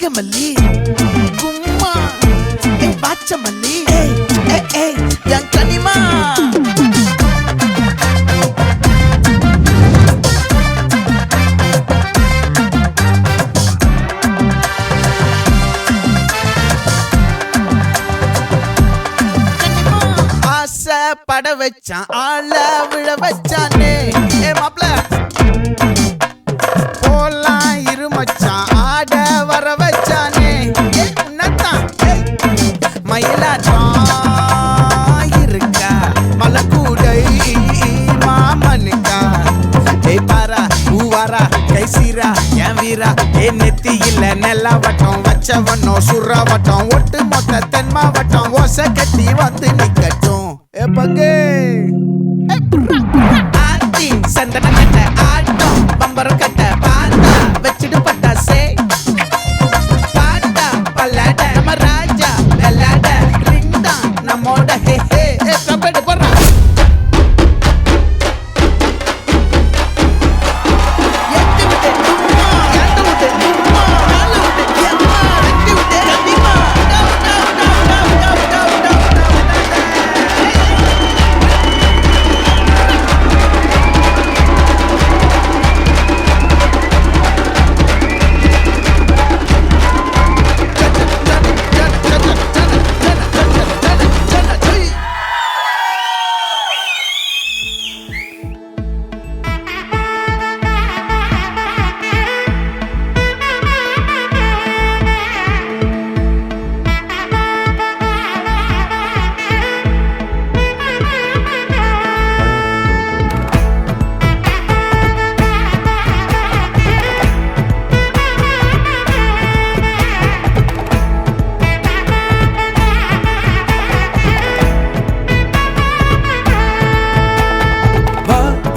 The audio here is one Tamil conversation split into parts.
வாங்கமல்லி கும்மா பாச்சமல்லி என் கனிமா பட வச்சான் ஆள விழ வச்சானே மாப்ள போலாம் இருமச்சான் ஆட வர வச்சானே உன்னத்தான் மயிலாட்டம் இருக்கா மலக்கூடை மாமனுக்கா பாரா பூவாரா கைசீரா என் வீரா நெத்தி இல்ல நெல்லாவட்டம் வச்சவனோ சுறாவட்டம் ஒட்டு மொத்த தென் மாவட்டம் ஓசை கட்டி வந்து நிக்கட்டும் பங்கே ஆத்தி சந்தன கட்ட ஆட்டம் பம்பரம் கட்ட பாத்தா வச்சிடு பட்டாசே பாட்டா பல்லாட நம்ம ராஜா வெள்ளாட ரிங் தான் நம்மோட ஹே ஹே கபடி போடுறா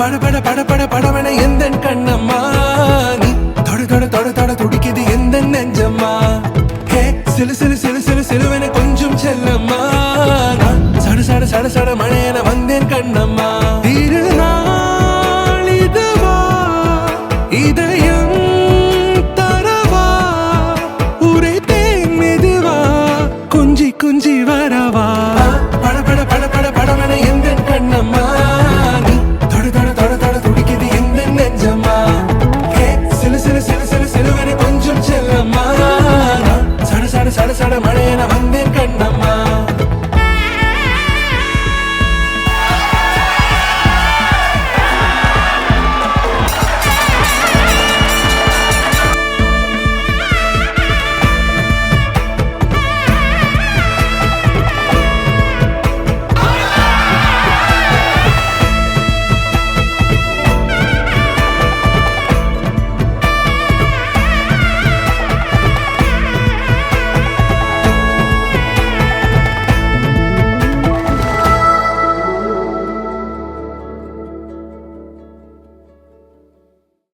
பட பட பட பட படவன எந்த கண்ணம்மா நீ தொட தொட தொட தொட துடிக்குது எந்த நெஞ்சம்மா ஹே சிலு சிலு சிலு சிலு சிலுவன கொஞ்சம் செல்லம்மா சட சட சட சட மழைய